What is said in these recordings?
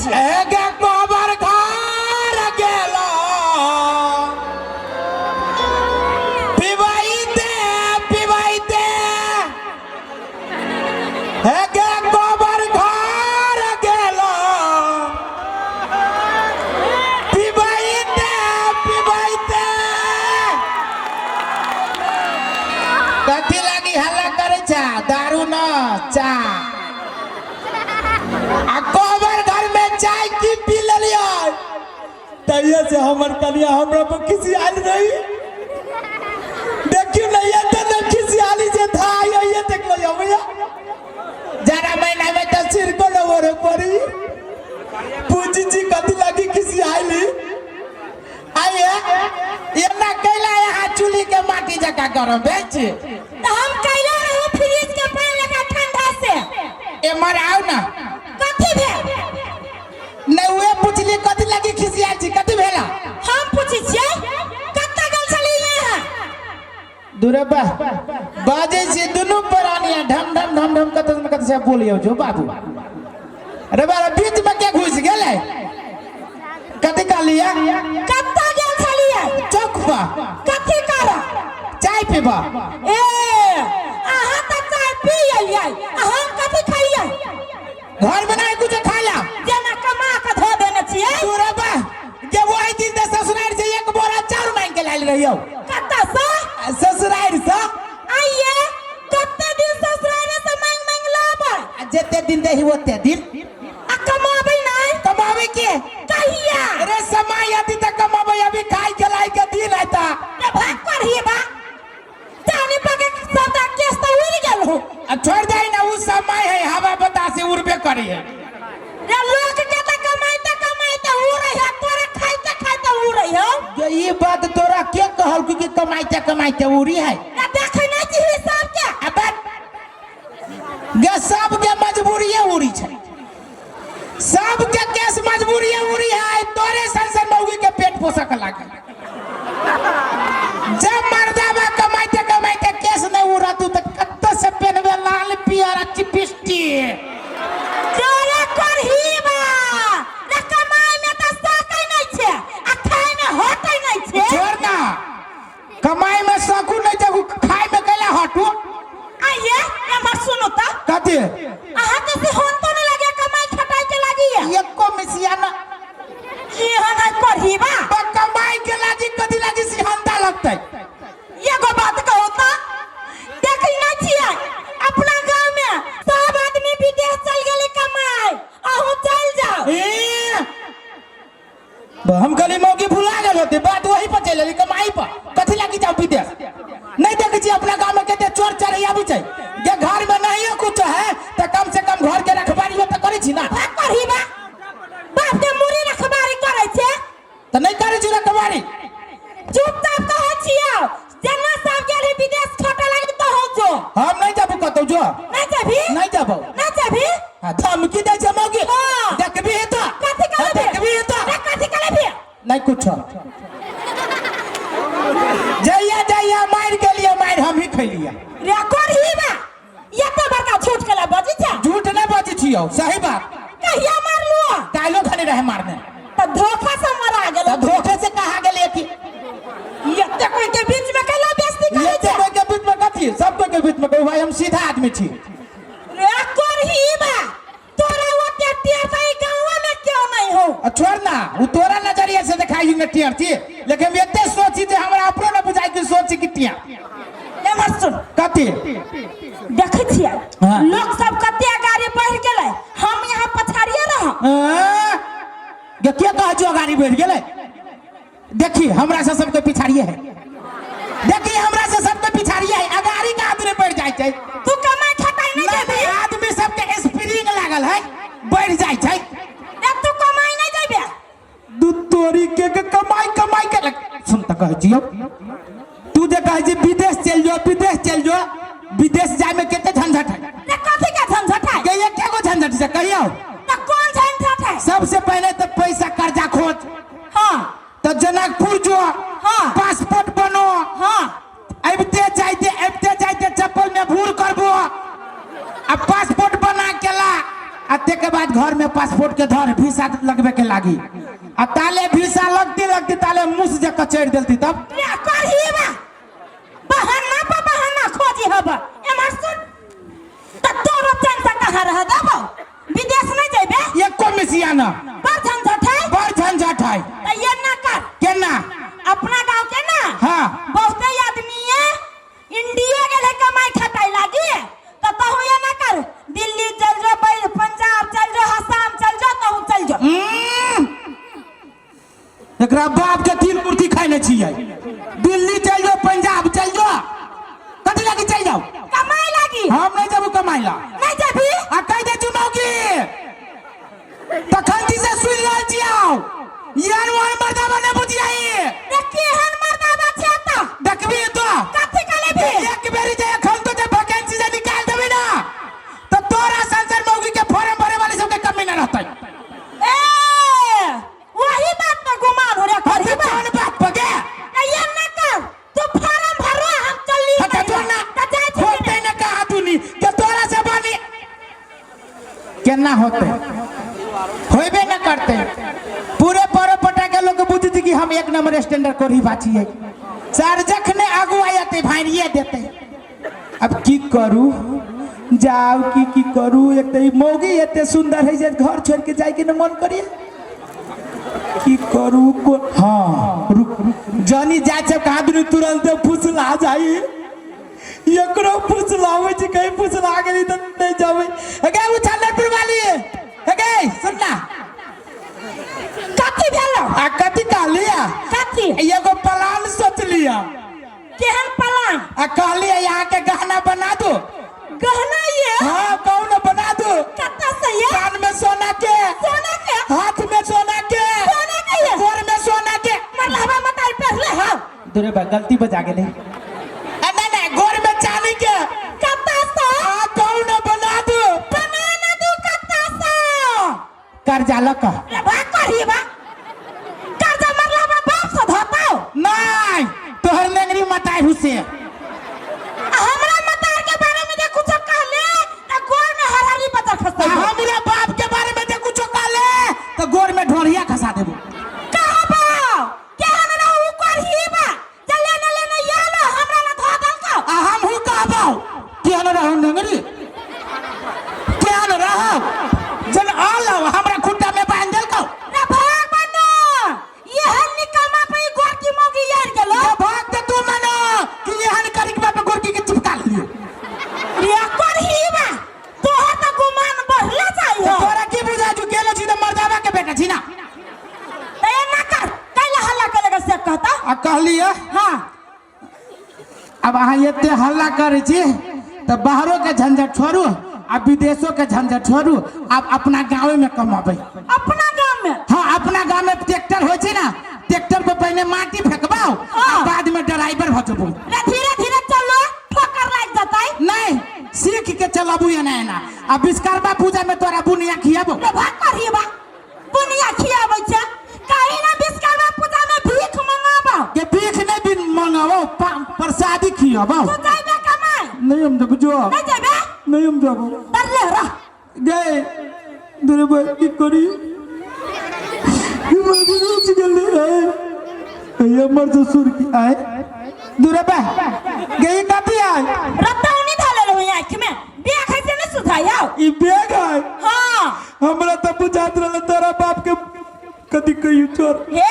छियै एगे कोबर घर गेलो पिबैते एगे कोबर घर गेलो पिबैते कथी लागी हल्ला करे छा दारू न चा आ कोबर घर में चाय की पी लिया तैया से हमर कनिया हमरा पर किसी आल रही देखियो नहीं ये तो किसी आली जे था ये देख लो भैया जरा महीना में तो सिर को लवर पड़ी पूजी जी कथी लगी किसी आली आइए ये ना कैला यहाँ चूल्ही के माटी जका करो बेच तो हम कैला रहो फ्रिज के पानी लगा ठंडा से ए मर आओ ना कथी भेल नहीं हुए पूछली कथी लगी खिसिया छी कथी भेला हम पूछी छियै कत्ता गल चली है दुरबा बाजे से दोनों प्राणिया ढम ढम कत से बोलियो जो बाबू अरे बाबा बीच में क्या घुस गेले कथी का लिया कत्ता गल चली है चौकवा कथी करा चाय पीबा ए अहाँ त चाय पी लियै हम कथी खाइयै घर में नहीं कुछ खाया जेना कमा के धो देने छियै दुरबा जे वही दिन से ससुराल से एक बोरा चाउर मांग के लाइल रहियो कत्ता से ससुराल से आइए कत्ते दिन ससुराल से मांग लाबै जेते दिन दे ही ओते दिन आ कमाबै नहीं कमावे के कहिया अरे समय यदि तक कमावे अभी खाई के लाई के दिन आता रे भाग करही बा जानी पके सदा केस तो उड़ गेल हो छोड़ दे ना उस समय है हवा बतास से उड़बे करी है रे लोग के त कमाइते उड़ै है तोरे खाइते उड़ै हो ये बात तोरा के कहल कि कमाइते उड़ी है रे देखै नै छी हिसाब के अबे गे सब के मजबूरी उड़ी छै सब के केस मजबूरी उड़ी है तोरे संसन मौगी के पेट पोषक लागे जब मर्दावा कमाइते केस नहीं उड़ा तू तो कत्त से पेनवे लाल पियर चिपिस्टी जोरे करही बा रे कमाई में त सकै नै छै आ खाय में होतै नै छै छोड़ ना कमाई में सकू नहीं जब खाई में कैला हटू आइए हमर सुनु त कथी अहाँ के से होन तो नै लगे कमाई खटाई के लागी है एको मिसिया ना ई हनै करही बा कमाई के लागी कथी लागी सिहंता लगतै एगो बात कहू त देखै नै छियै अपना गांव में सब आदमी विदेश चल गेलै कमाई अहू चल जाओ हम गली मौगी भुला गेल होते बात वही पर चल कमाई पर कथी लागी जाओ विदेश नहीं देखे छी अपना गांव में केते चोर चढ़ैया भी छै जे घर में नहीं कुछ है त कम से कम घर के रखवारी त करै छी ना करही बा बाप के मुरी रखबारी करै छै त नहीं करै छी रखवारी चुपचाप कहै छियै जेना सब गेली विदेश खटे लागी त हो जो हम नहीं जाबू कतौ जो नहीं जाबी नहीं जाबो नहीं जाबी धमकी दे छै मौगी हाँ। देखबी है त कथी करबी देखबी है त रे कथी करबी नहीं कुछ जइया मार के लिए मार हम ही खैलिया रे करही बा ये तो बड़का झूठ केला बजी छै झूठ नहीं बजी छियो सही बात कहिया मारलू कालो खने रहे मारने त धोखा से मरा गेल त धोखे से कहा गेले कि ये तो कोई के बीच में केला बेइज्जती ये करे छै कोई के बीच में कथी सब कोई के बीच में कोई भाई हम सीधा आदमी छी रे करही बा तोरा ओते टेटाई गांव में क्यों नहीं हो छोड़ ना वो तोरा नजरिया से दिखाई न टियर थी लेकिन हम एते सोची जे हमरा अपनो न बुझाई कि सोची कि टिया ए मत सुन कथी देखै छियै हाँ। लोग सब कते गाड़ी बढ़ गेलै हम यहाँ पछाड़िए रह गे के कह जो गाड़ी बढ़ गेले देखी हमरा से सबके पिछाड़िए है देखी हमरा से सबके पिछाड़िए है अगाड़ी का आदमी बढ़ जाय छै तू कमाई खटाई नहीं देबी आदमी सबके स्प्रिंग लागल है बढ़ जाय छै ए तू कमाई नहीं देबे दू तोरी के कमाई के सुन त कह जियो तू जे कह जे विदेश चल जो विदेश जाय में केते झंझट है रे कथी का झंझट है के ये केगो झंझट से कहियो त कौन झंझट है सबसे पहले तो पैसा कर्जा खोज हां तो जनकपुर जो हाँ। पासपोर्ट बनो हां अबते जाइते चप्पल में भूर करबो आ पासपोर्ट बना केला आ ते के बाद घर में पासपोर्ट के जे धर भीसा लगबे के लागी आ ताले भीसा लगती लगती ताले मुस जे कचेड़ देलती तब ले करही बा बहाना पर बहाना खोजी हब एमर सुन त तोरो चैन से कहां रह दबो विदेश नहीं जेबे एको मिसिया न बड़ झंझट है त ये ना कर केना अपना गांव के ना हां बहुते आदमी है इंडिया गेले कमाई खटाई लागी त तहु ये ना कर दिल्ली चल जा पंजाब चल जा असम चल जा तहु चल जा एकरा बाप के तीन कुर्ती खाइने छियै दिल्ली चल जाओ पंजाब चल जाओ कथि लागी चल जाओ कमाई लागी हम नहीं जाबू कमाई ला नहीं जाबी आ कह दे चुनौगी तखन जी से सुन रहल छियौ यान वन मर्दाबा ने बुझियाई देखी हन मर्दाबा छै त देखबी तो कथि कले भी एक बेरी जे एखन तो जे वैकेंसी जे निकाल देबी ना तो तोरा संसद मौगी के फॉर्म भरे वाली सब के कमी न रहतै ए वही बात पे गुमान हो रे कथि कौन बात पगे ये ना कर तू फॉर्म भरो हम चली हटा तो ना त जाय छी होते न कहा तूनी के तोरा से बनी केना होते होइबे न करते पूरे पर पटा के लोग बुझती कि हम एक नंबर स्टैंडर्ड कोरी बाचिए सर जखने आगू आयते भाइरिए देते अब की करू जाओ की करू एक तो मौगी एते सुंदर है जे घर छोड़ के जाए के न मन करिए की करू को हाँ रुक जानी जाय सब कहा दिन तुरंत फुसला जाई एकरो फुसलावे छै कहीं फुसला गेली त नहीं जावे अगे उछालपुर वाली अगे सुनना कथि भेलो आ कथि कहलिया कथि एगो प्लान सोच लिया केहन प्लान आ कहलिया यहाँ के गहना बना दो गहना ये हाँ कौन बना दो कत्ता से ये कान में सोना के हाथ में सोना के ये गोर में सोना के मरलावा मताई पहले हां दूरे बा गलती बजा गेले नहीं गोर में चांदी के कत्ता से आ कौन बना दो कत्ता से कर्जा लक रे बा करही बा कर्जा मरलावा बाप से धोताओ नहीं तोहर लेंगरी मताई हुसे हमरा मतार के बारे में जे कुछ कहले त गोर में हरारी पत्थर खसता हमरा बाप के बारे में जे कुछ कहले तो गोर में ढोरिया खसा देबो कहबो केहन रहू करही बा चले न लेने यालो हमरा न धो दल का आ हम हु कहबो केहन रहू लेंगरी केहन रहू जन आलो हमरा खुट्टा में बांध देल को रे भाग बनो यहन निकमा पे गोर की मोगी यार गेलो भाग दे तू मनो कि एहन करिक बाप गोरकी के चिपका लियो रे करही बा तोहर त गुमान बढ़ला चाहिए तोरा की बुझा जु गेलो छी त मर्दावा के बेटा छी ना ते ना कर कैला हल्ला के लगे से कहता आ कहलिए हां अब अहाँ एते हल्ला करे छी त बाहरों के झंझट छोड़ू आ विदेशों के झंझट छोड़ू अब अपना गांव में कमाबे अपना गांव में हाँ अपना गांव में ट्रैक्टर हो छै ना ट्रैक्टर पे पहले माटी फेंकबाओ आ बाद में ड्राइवर भजबो रे धीरे धीरे चलो ठोकर लाग जताई नहीं सीख के चलाबू या ना अब विश्वकर्मा पूजा में तोरा बुनिया खियाबो रे भाग करही बा बुनिया खियाबै छ काहे ना विश्वकर्मा पूजा में भीख मंगाबो के भीख नहीं बिन मंगाबो प्रसादी खियाबो तू जाइबे कमाई नहीं हम जब जो नहीं जाइबे नहीं हम जाबो डरले रह गए दूरे भाई की करी मजबूर गले है हमर ससुर की आए दूरे बा गई कथी आए रतौनी धाले रहो आंख में देख ऐसे न सुधायाओ ई बैग है हां हमरा त बुझात रहल तोरा बाप के कथी कहियो छोर हे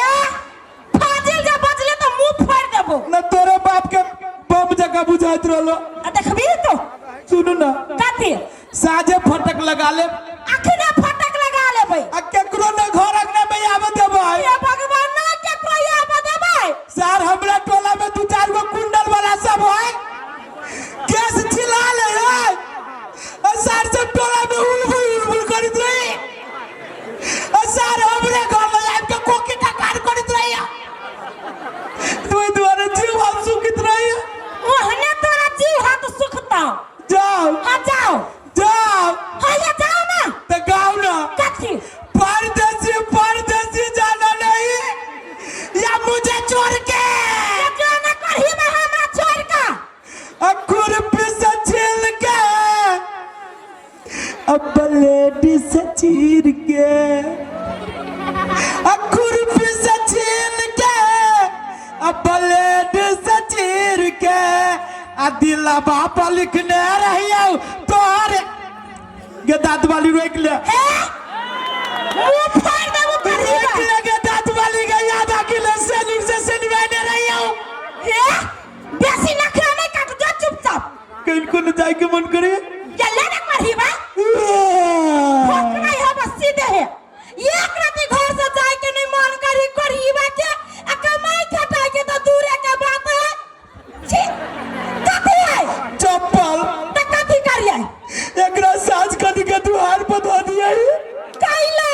फाजिल जे बजले तो मुंह फाड़ देबो न तोरा बाप के बम जगह बुझात रहल आ देखबी तो सुन ना कथी साजे फटक लगा ले अखने फटक लगा लेबै आ केकरो न घर अंगना में आवे देबै हे भगवान ना केकरो आबे देबै सर हमरा टोला में 2-4 गो कुंडल वाला सब है केस छिला ले रे और सर सब टोला में उलबुल करत रही और सर हमरे घर में आके के कोकी टकार करत रही तू द्वारा जीव हम सुखित रही ओहने तोरा जीव हाथ सुखता जाओ हां जाओ जाओ हां ये जाओ ना तो गाँव ना कथी परदेसी जाना नहीं या मुझे छोड़ के जो ना करही में हमरा छोड़ का अखुर पे से छील के अब लेडी से चीर के खुरपी से छीन के ब्लेड से चीर के दिलवा पर लिखने रहियो तोरे गे दांत वाली रोक ले मुंह फाड़ दे वो कर रोक ले गे दांत वाली के याद आके सेलून से सिलवाने रहियो बेसी नखरा नहीं काट जा चुपचाप कहीं को न जाए के मन करे चले ना मरहीबा फटना है बस सीधे है एक राती घर से जाए के नहीं मन करी करहीबा के आ कमाई खटाई के तो दूर के बात है छी कथी है चप्पल त कथी करिए एकरा साज कदी के दुआर पर धो दिए कैला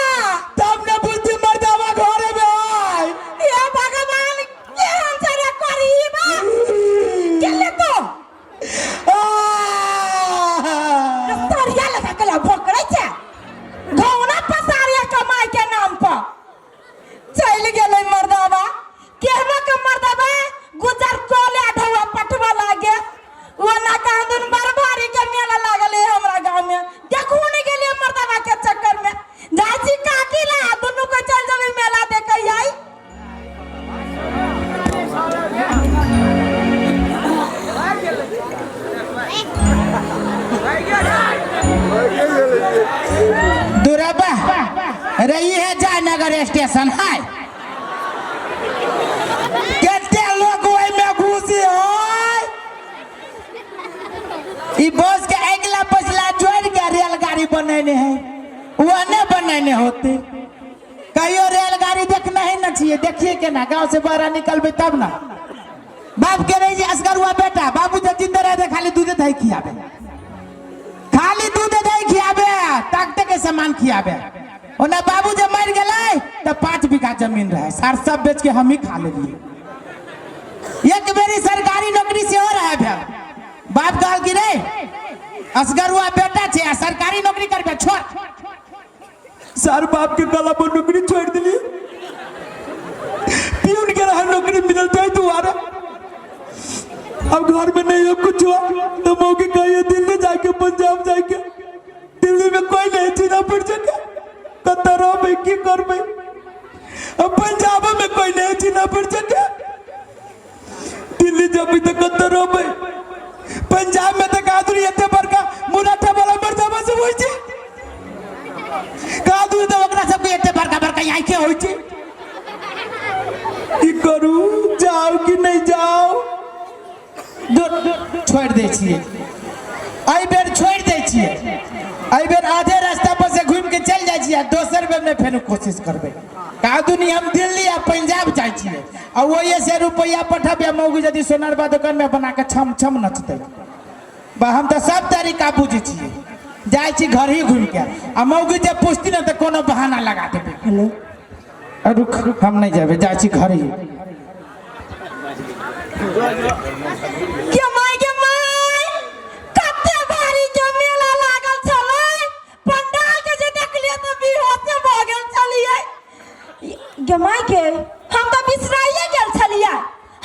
तब न बुद्धि मर्दावा घरे में आए ये भगवान के हमसे करहीबा चले तो तोरिया लगा के भोकरे छे घौना पसारिया कमाई के नाम पर चल गेलै मर्दावा केहनो के मर्दावा गुजर कोले ढवा पटवा लागे वो ना कांदन बरबारी के मेला लागल है हमरा गांव में देखू नहीं गेलिए मर्दावा के चक्कर में जाची काकी ला दोनों को चल जावे मेला देखे आई दुराबा रही है जयनगर स्टेशन है कितने लोग वही में घुसी है ई बस के अगला पछला जोड़ के रेलगाड़ी बनाने है वो न बनाने होते कहियो रेलगाड़ी देखना ही न चाहिए देखिए के ना गांव से बाहर निकलबे तब ना बाप के रही असगर हुआ बेटा बाबू जब जिंदा रहे खाली दूध दही खियाबे खाली दूध दही खियाबे ताकते के सामान खियाबे ओना बाबू जब मर गए तो 5 बीघा जमीन रहे सार सब बेच के हम ही खा लेलिए एक बेरी सरकारी नौकरी से हो रहा है बाप कहल की रे असगर हुआ बेटा छे सरकारी नौकरी करबे छोड़ सार बाप के गला पर नौकरी छोड़ दिली पियून के रहा नौकरी मिलल जाए दोबारा अब घर में नहीं है कुछ हुआ तो मौके कहिए दिल्ली जाके पंजाब जाके दिल्ली में कोई नहीं चिना पड़ सके कतरो में की करबे अब पंजाब में कोई नहीं चिना पड़ सके दिल्ली जब तो कतरो में पंजाब में तो कादुरी एते बड़का मुनाठा वाला मर्दावा से होई छै कादुरी तो ओकरा सब के एते बड़का बड़का यहीं के होई छै की करू जाओ कि नहीं जाओ छोड़ दे छिए आई बेर छोड़ दे छिए आई बेर आधे रास्ता पर से घूम के चल जाय छिए दोसर बेर में फेर कोशिश करबे कादुनी हम दिल्ली आ पंजाब जाय छिए आ ओये से रुपया पठाबे मौगी यदि सोनारबा दुकान में बना के छम छम नचते बा हम तो सब तरीका बुझे छिए जाय छी घर ही घूम के आ मौगी जब पूछती ना तो कोनो बहाना लगा देबे हेलो रुक हम नहीं जाबे जाय छी घर ही के माय कते भारी के मेला लागल छलै पंडाल के जे देखलिए तो बेहोश भ गेल छलिए गे माय के हम तो बिसराइए गेल छलिए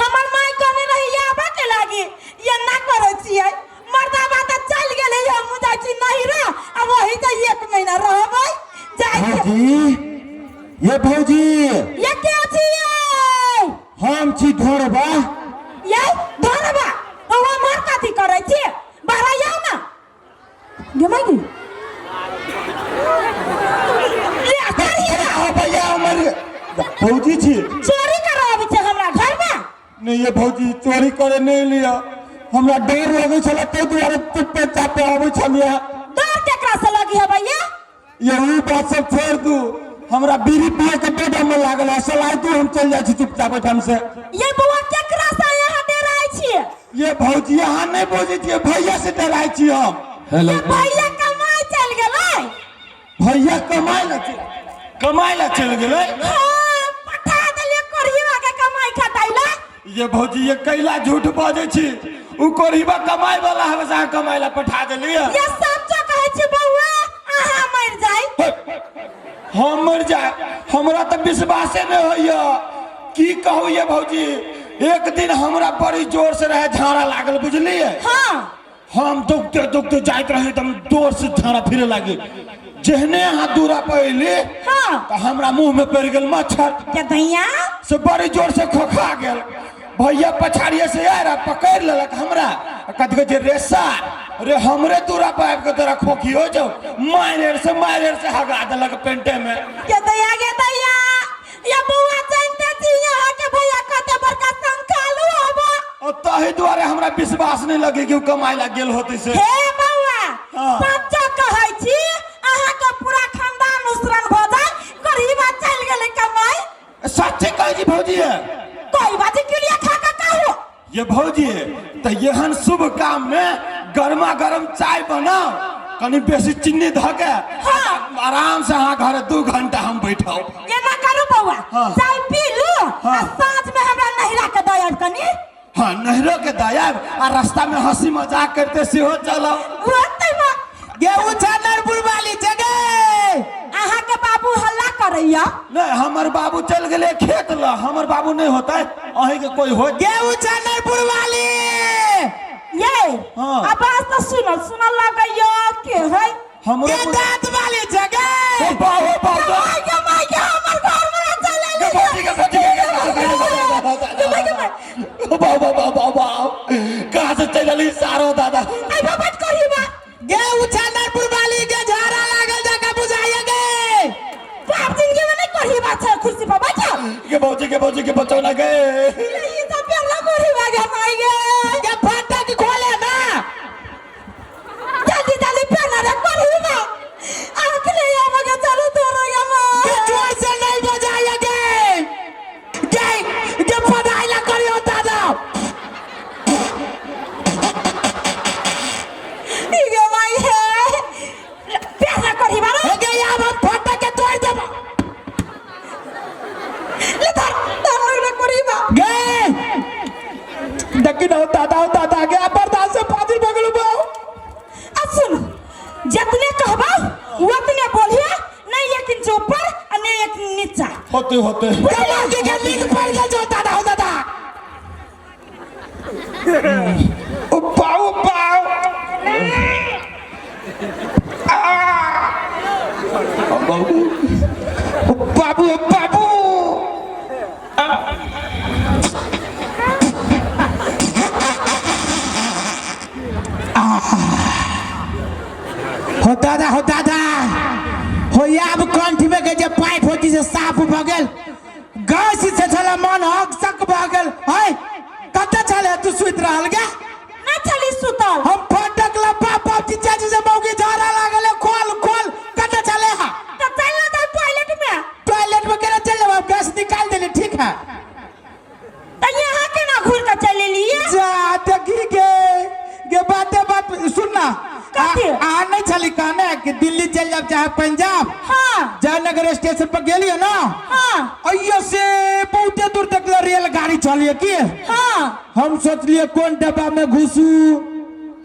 हमर माय कहने रही आबा के लागी ये ना करे छियै मर्दावा त चल गेलै हम जाय छी नहीं रह अब वही त 1 महीना रहबै जाय छी ये भौजी ये के छियै हम छी ढोरबा ये धरबा ओवा मार काती करे छी बाहर आउ ना गे माय की ले करिए आ भैया हमर भौजी छी चोरी कराबे छै हमरा घर में नहीं ये भौजी चोरी करे नहीं लिया हमरा डर लगे छला ते दुआरे पे चापे आबै छलिया डर केकरा से लगी है भैया यही बात सब छोड़ दू हमरा बीड़ी पिए के पेट में लागल है सलाह तू हम चल जाय छी चुपचाप बैठम से ये बुआ केकरा से यहाँ डराय छियै ये भौजी यहाँ नहीं बोझे छियै भैया से डराय छी हम हेलो भैया कमाई चल गेलै भैया कमाई ला चल गेलै हां पठा देलिए कोरिया के कमाई खटाइला ये भौजी ये कैला झूठ बाजे छी उ कोरिबा कमाई वाला हमेशा कमाई ला पठा देलिए ये सच्चा कहै छी बउआ आहा मर जाय हम मर जाए हमरा तो विश्वासे नहीं होइया की कहू ये भौजी एक दिन हमरा बड़ी जोर से रहे झाड़ा लागल बुझलिए हां हम दुखते दुखते जाइत रहे एकदम जोर से झाड़ा फिरे लगे जहने हाथ दूरा पहले हाँ तो हमरा मुंह में पड़ गल मच्छर क्या दैया से बड़ी जोर से खोखा गेल। भैया पछाड़िए से आया पकड़ लेलक हमरा कथी कहै छै रेसा रे हमरे दूरा पर आबि के तोरा खोखी हो जाओ मारे से हगा देलक पेंटे में। क्या दैया या बउआ जानते छी यहाँ के भैया कते बड़का संखालू हबो ताहि द्वारे हमरा विश्वास नहीं लगे कि कमाई ला गेल होते से। हे बउआ हाँ। सच्चा कहै छी अहाँ के पूरा खानदान उसरन भ जाय गरीबा चल गेले कमाई। सच्चे कहै छी भौजी है कोई बात के लिए खा का कहू ये भौजी तो यहन शुभ काम में गर्मा गर्म चाय बनाओ कनी बेसी चीनी धके हाँ। आराम से अहाँ घर 2 घंटा हम बैठाओ। ये ना करू बउआ हाँ। चाय पी लू हाँ। आ साँझ में हमरा नहिरा के दया कनी हाँ नहरों के दयाब और रास्ता में हंसी मजाक करते सेहो चलो। होतै बा गेहूं छानरपुर वाली जगह अहाँ के बाबू हल्ला करैया नहीं हमर बाबू चल गए खेत ला हमर बाबू नहीं होता है अहीं के कोई हो गेहूं छानरपुर वाली ये हाँ। अब तो सुनल लगैया के है हमरो ये दांत वाली जगह बाबू माय के हमर घर में चले ले बाबा कहाँ से चली सारो दादा आई बाबा करी बा गेहूं छानरपुर वाली के झाड़ा लागल जगह बुझाइए गे बाप जिंदगी में नहीं करी बात है कुर्सी पर बैठो के भौजी के बच्चों ना गए ये सब पहला करी बा गे माय गे के फाटक खोले ना जल्दी पहना रे करी बा आखिर ये मगे चलो तोरो गे के जोर से नहीं बजाइए गे के पढ़ाई ला करियो दादा गे माय है पहला करी बा हो गया अब हम फाटक के तोड़ देब ले धर रे करी बा गे दकिन हो दादा गया बर्दाश्त से फाजिल बगल बाऊ सुन जितने कहबा उतने बोलिए नहीं एक इंच ऊपर और नहीं एक नीचा होते के लिंक पड़ गया जो दादा हो दादा पाओ बाबू हो दादा हो अब कंठ में के जे पाइप होती से साफ भ गेल गैस से चला मन हक सक भ गेल है कते चले तू सुत रहल गे ना चली सुतल हम फटक ला पापा जीजा जी से मौगी झाड़ा लागले खोल कते चले हा तो चल ना जाए टॉयलेट में केना चले अब गैस निकाल देले ठीक है तो यहाँ के ना घूर कर चले लिए जा देखी के बात सुनना नहीं चली कहने कि दिल्ली चल जाब चाहे पंजाब हाँ जयनगर स्टेशन पर गेलियो ना हाँ अयो से बहुत दूर तक रेलगाड़ी चलिए की हाँ हम सोचलिए कौन डब्बा में घुसू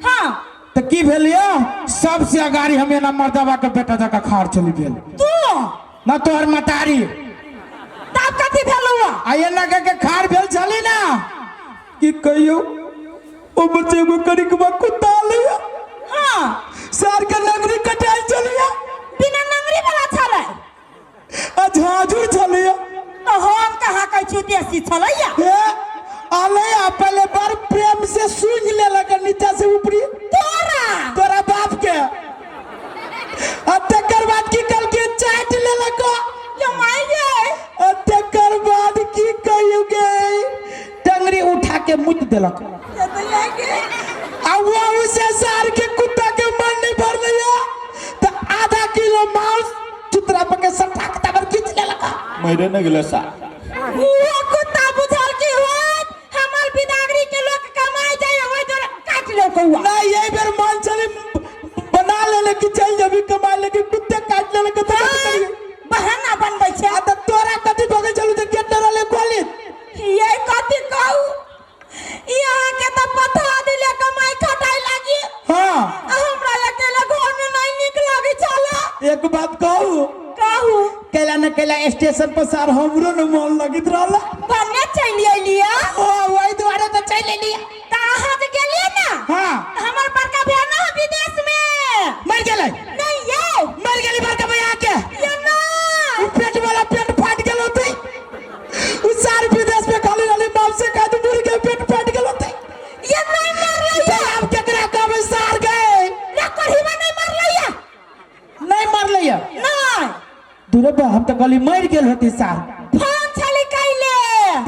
हाँ तो की भेलियो सबसे अगाड़ी हम ना मर्दबा के बेटा जका खार चली गेल तू ना तोहर मतारी तब कथी भेलौ आये ना के खार भेल चली ना कि कहियो ओ बच्चे को करिकबा कुत्ता लिया हाँ सार के नगरी कटाई चलिया बिना नंगरी वाला छले झाझुर चलिया तो हम कहाँ कह छी देसी छलैया आले पहले बार प्रेम से सूंघ ले लगा नीचा से ऊपरी तोरा बाप के तकर बाद की कल के चाट ले लगा तकर बाद की कहियोगे टंगरी उठा के मुत देलक से सार के कुत्ता के मन नहीं भर लिया तो आधा किलो मांस चुतरा पके सटाक तबर खींच ले लगा मेरे न गेले सा वो कुत्ता बुझल की होत हमर बिदागरी के लोग कमाई जाय होय तो काट लो कौआ ना ये बेर मान चले बना लेले कि चल जबी कमा ले कि कुत्ते काट लेले के तो करिए बहाना बनबै छै आ त तोरा कथि भगे चलू त गेट डरले खोली ये कथि कहू यहाँ के तो पता दिले कमाई खटाई लागी हां हमरा अकेले घर में नहीं निक लागे चला एक बात कहू केला न केला स्टेशन पर सार हमरो न मन लगित रहला बन्ने चलिए लिया ओ वही द्वारे तो चल लिया त अहाँ जे गेलिए ना हां हमर बड़का बहन विदेश में मर गेलै नहीं ये मर गेली तो कहली मर गेल होती सार फोन छली कैले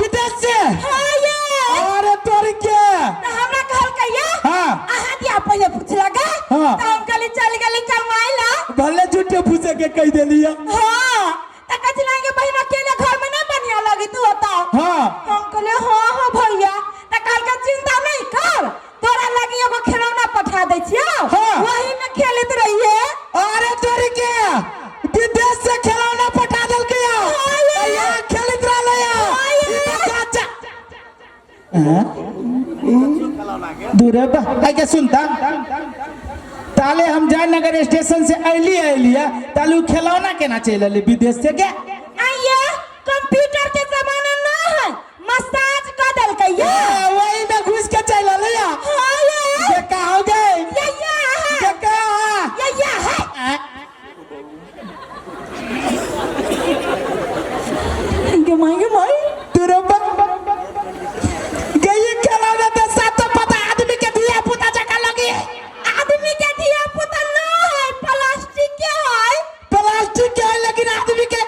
विदेश से हाँ ये अरे तोर के हमरा कहल कहिया हाँ आहा दिया पहले पूछला का हाँ। तो हम कहली चल गेली कमाइला भले झूठे पूछे के कह देलिया हाँ त कचलाएंगे बहन अकेले घर में ना बढ़िया लगी तू बताओ हाँ हम कहले हाँ हाँ भैया त कल का चिंता नहीं कर तोरा लगी एगो खिलौना पठा दै छियो हाँ। वही में खेलत रहिए अरे तोर के विदेश से खिलौना पठा दल के यहाँ खेलित रहले दूरे बा के सुनता ताले हम जयनगर स्टेशन से अलिया ताले उ खिलौना केना चल अली विदेश से के आइए कंप्यूटर के जमाना ना है मसाज कर दल के ये वही में घुस के चल अली हाँ ये का हो गए ये का है इनके माई दूरे बा गई खिलौना तो साथ पता आदमी के दिया पुता जका लगी आदमी के दिया पुता ना है प्लास्टिक के है प्लास्टिक के है, लेकिन आदमी के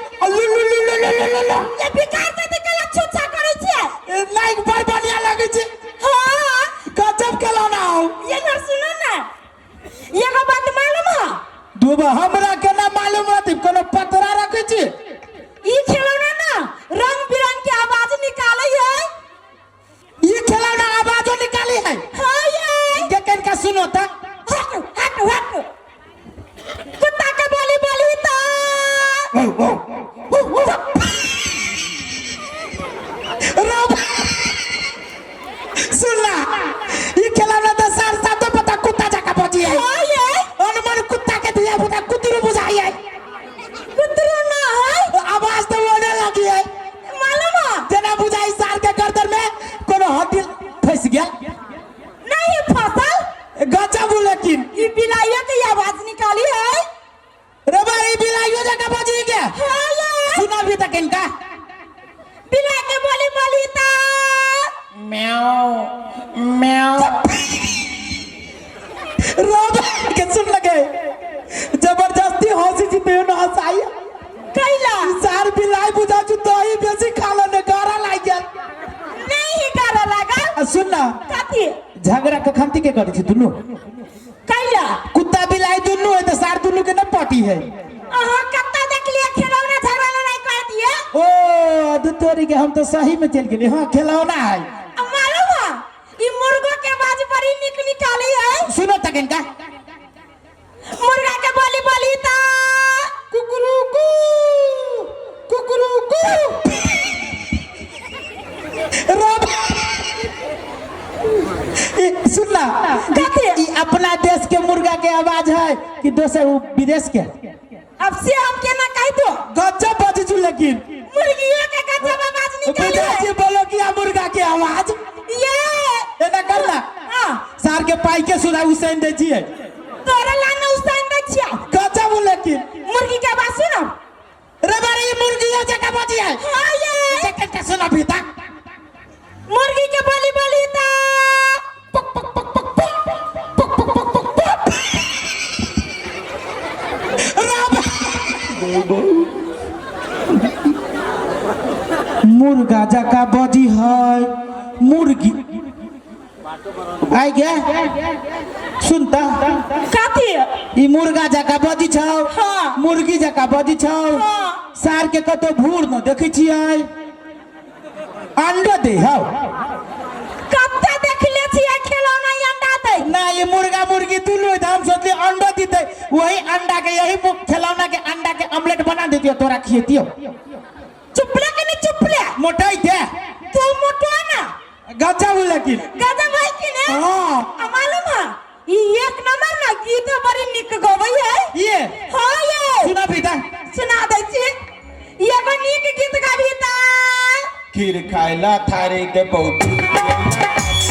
ये बेकार से के छुच्छा करे छे लाइक बड़ बढ़िया लगे छे हां गजब खिलौना हो ये ना सुनो ना ये को बात मालूम है दुबा हमरा के ना मालूम रहती कोनो पतरा रखे छी ई खिलौना ना रंग बिरंग के आवाज निकाले है ये खिलौना आवाजो निकाली है हां ये के का सुनो ता हट कुत्ता के बोली तो रोब सुनला ये खिलौना तो सार साथ तो पता कुत्ता जका बजी है हां ये अनमन कुत्ता के दिया पुता कुतरू बुझाई है कुतरू ना है आवाज तो होने लगी है मालूम है जना बुझाई सार के गर्दन में कोनो हड्डी फंस गया नहीं फसल गजब लेकिन ई बिलाइया की आवाज निकाली है रबारी बिलाइयो जका बजी के हां ये सुना भी तक इनका बिलाई के बोली ता म्याऊ म्याऊ रोब के सुन लगे जबरदस्ती हंसी जी पे न हंसाई कैला सार बिलाई बुझा छु दही बेसी खाला ने गारा लाग गया नहीं डर लगा सुन ना कथी झगड़ा के खंती के करे छी दुनु कैला कुत्ता बिलाई दुनु है तो सार दुनु के न पटी है अहा कत्ता देख लिया खिलौना झगड़ा नहीं कर दिए ओ दुतोरी के हम तो सही में चल गेली हां खिलौना है अब मालूम है ई मुर्गो के आवाज बड़ी निकाली है सुनो तक इनका मुर्गा के बोली ता कुकुरुकू कुकुरुकू रोब सुनला कथी ई अपना देश के मुर्गा के आवाज है कि दोसर विदेश के अब से हम केना कह दो गजब बजी छु लेकिन मुर्गियों के गजब आवाज निकाली विदेशी है बोलो कि मुर्गा के आवाज ये एना करना हां सार के पाई के सुना हुसैन दे छिए तोरा लाना उस्तान दे छिया गजब लेकिन मुर्गी के आवाज सुनो रे बारी मुर्गियों जका बजी है हां ये सेकंड का सुना भी ता मुर्गी के बोली ता पक पक पक पक पक पक पक पक पक पक मुर्गा जका बजी है मुर्गी आई गया सुनता कथी ई मुर्गा जका बजी छौ हाँ। मुर्गी जका बजी छौ हाँ। सार के कतो भूर न देखै छियै अंडा दे हौ कत्ता देख ले छिया खिलौना ई अंडा दे ना ये मुर्गा मुर्गी दुनु हम सोचले अंडा दीते वही अंडा के यही खिलौना के अंडा के ऑमलेट बना देतियो तोरा खिएतियो चुपले के नहीं चुपले मोटाई दे तू मोटो ना गजब लेकिन गजब भाई की ने हाँ। मालूम है ई एक नंबर ना गीत बड़ी निक गवई है ये हां ये सुना बेटा सुना दे छी ये को निक गीत गाबी ता खीर खाइला थारी के पौती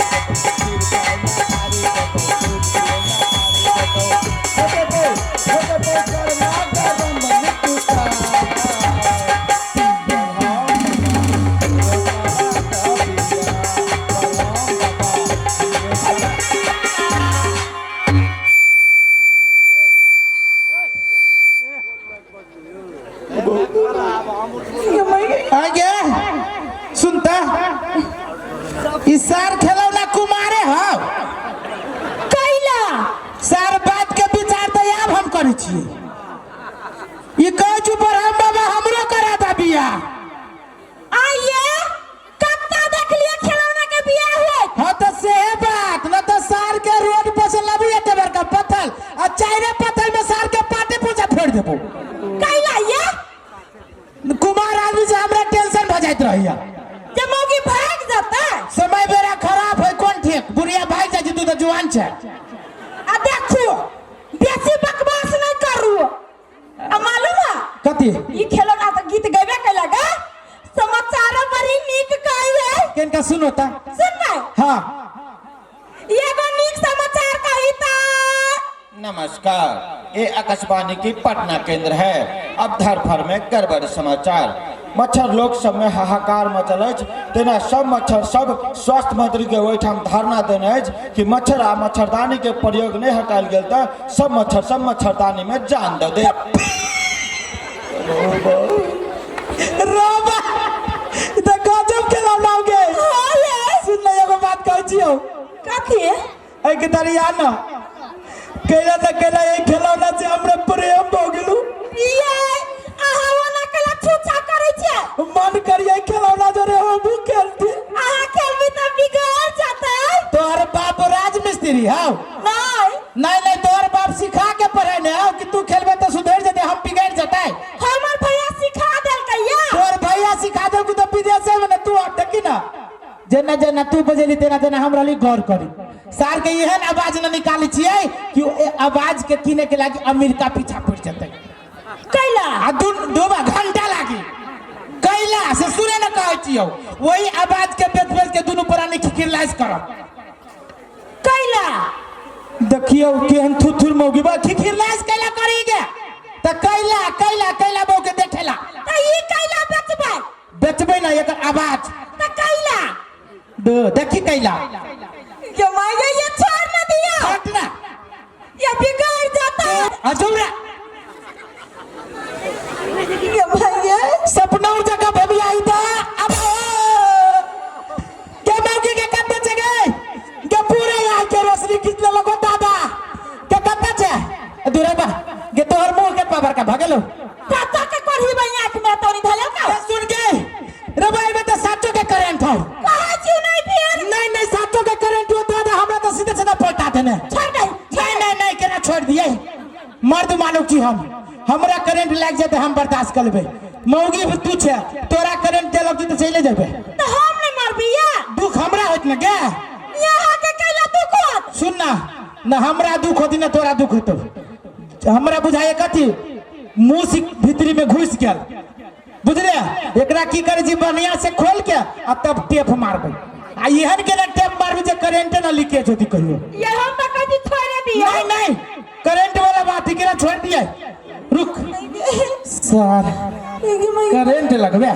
ये मैं आगे सुनता इस सार खिलौना कुमारे हो कैला सार बात के विचार तो अब हम करे छिए ये कह चुपर हम बाबा हमरो करा था बिया आइए कत्ता देख लिया खिलौना के बियाह हुए हाँ तो से बात न तो सार के रोड पर से लबू एते बार का पत्थर आ चाइरे पत्थर में सार के पाटे पूजा फोड़ देबो कैला ये कुमार आदमी से हमरा टेंशन भ जाइत रहिया जे मौगी भाग जाता समय बेरा खराब है कोन ठीक बुढ़िया भाग जाय तू तो जवान छ आ देखो बेसी बकवास नहीं करू आ मालूम है कथी ई खिलौना तो गीत गावे के लगा समाचार बड़ी नीक कही है केनका सुनो ता सुन भाई हां एगो नीक समाचार कही ता नमस्कार, ये आकाशवाणी की पटना केंद्र है। अब धरफर में गड़बड़ समाचार। मच्छर लोग सब में हाहाकार मचल अछि, तेना सब मच्छर सब स्वास्थ्य मंत्री के ओहिठाम धारणा देने अछि कि मच्छर आ मच्छरदानी के प्रयोग नहीं हटायल गेल त सब मच्छरदानी में जान दे दे। रोबा त गजब के लाओगे हां ये सुन ले एगो बात कहै छियो कथी ए के दरिया न केला त केला ए खिलौना से हमरे प्रेम भ गेलु ये आहा ना कला छुछा करे छे मन करिए खिलौना जरे हो भी खेलती आहा खेलबी त बिगड़ जाता तोहर बाप राजमिस्त्री हां नहीं नहीं तोहर बाप सिखा के पढ़े ने हो कि तू खेलबे तो सुधर जते हम बिगड़ जते हमर भैया सिखा देल कहिया तोहर भैया सिखा दे कि तो विदेश में न तू अब देखी ना जेना जेना तू बजेली तेना तेना हमरा ली गौर करी सार के एहन आवाज न निकाली छिए कि ए आवाज के किने के लागी अमेरिका पीछा पड़ जते कैला आ दोबा घंटा लागी कैला से सुने न कहै छियो वही आवाज के बेच के दुनु पुरानी खिखिरलाइज करब कैला देखियो केहन थुथुर मौगी बा खिखिरलाइज कैला करी गे त कैला बौ के देखेला त ई कैला बेचबै ना एकर आवाज त कैला दो देखी कैला ये माये ये छोड़ न दिया हटना ये बिगड़ जाता अजूरा ये माये सपनौर जगह बेबी आई था अब के मौकी के कत्ते छ गए के पूरे यहाँ के रोशनी खींच लगो दादा के कत्ते छ दूरे बा के तोहर मुंह के पावर का भगलो पता के करही बई आंख में तोनी धले का सुन के रे भाई में तो साचो के करंट हो कहा क्यों नहीं फिर नहीं साचो के करंट हो दादा हमरा तो सीधे सीधा पलटा देने छोड़ दे नहीं केना छोड़ दिए मर्द मानुक छी हम हमरा करंट लग जाते हम बर्दाश्त कर लेबे मौगी भी तू छ तोरा करंट देलक तो चले जेबे तो हम नहीं मरबिया दुख हमरा होत न गे यहाँ के कैला दुख होत सुन ना हमरा दुख होती ना तोरा दुख होतो हमरा बुझाए कथी मुंह से भीतरी में घुस गेल बुझले एकरा की करे जी बढ़िया से खोल के आ तब टेप मारबे आ एहन के ना टेप मारबे जे करंट ना लीकेज होती कहियो ये हम तो कभी छोड़ दिया नहीं करंट वाला बात ही केना छोड़ दिए रुक सर करंट लगबे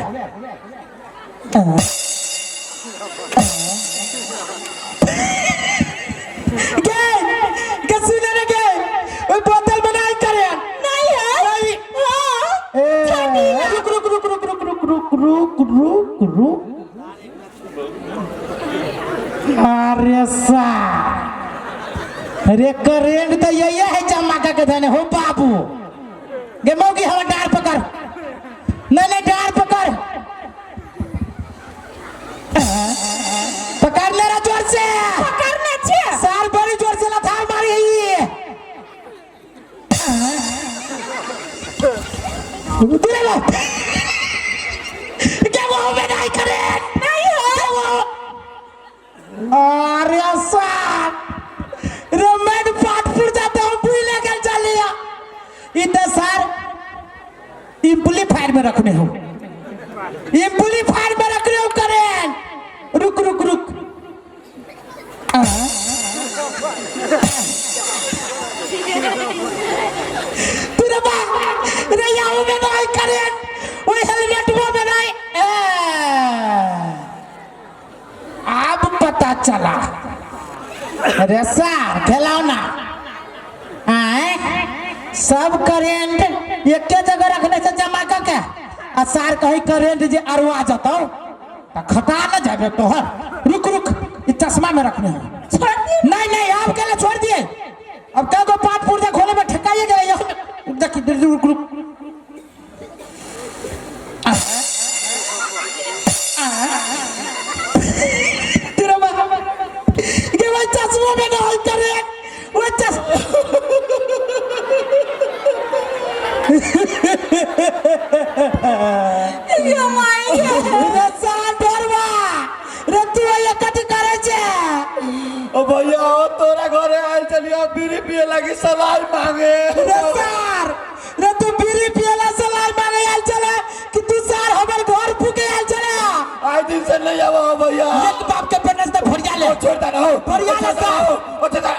के सुने रे गे ओई बोतल बनाई करे नहीं है हां रुक अरे सा अरे करेंट तो यही है चमका के धने हो बाबू गे मौगी हवा डार पकड़ नहीं डार पकड़ पकड़ ले रे जोर से पकड़ने छे सार बड़ी जोर से लथार मारी है ये उधर ला क्या वो में नहीं करे नहीं है अरे सार रमेड पाट फुट जाता हूँ भूल लेकर चलिया इधर सार एम्पलीफायर में रखने हो एम्पलीफायर में रखने हो करें रुक तेरे बा रे याओ में नहीं करें वो हेलमेट वो में नहीं अब पता चला अरे सार खिलौना आए सब करेंट एक जगह रखने से जमा करके आ सार कहीं करेंट जे अरवा जाता तो खटा न जाबे तोहर। रुक रुक ये चश्मा में रखने हैं। छोड़ दी। नहीं नहीं आप कहले छोड़ दिए। अब क्या को पाट पुर्जा खोले में ठकाइए गए देखिए रुक रुक तेरा बाबा के वो चश्मा में ना होल करे वो ये माई रे साल डरवा रे तू ये कथि करे छे। ओ भैया ओ तोरा घरे आइल चलियो बीड़ी पिए लगी सलाई मांगे। रे सार रे तू बीड़ी पियला सलाई मांगे आइल चले कि तू सार हमर घर फूके आइल चले। आज दिन से नहीं आवा भैया। एक बाप के पेट से भरिया ले छोड़ता रहो भरिया ले सार। ओ छोड़ता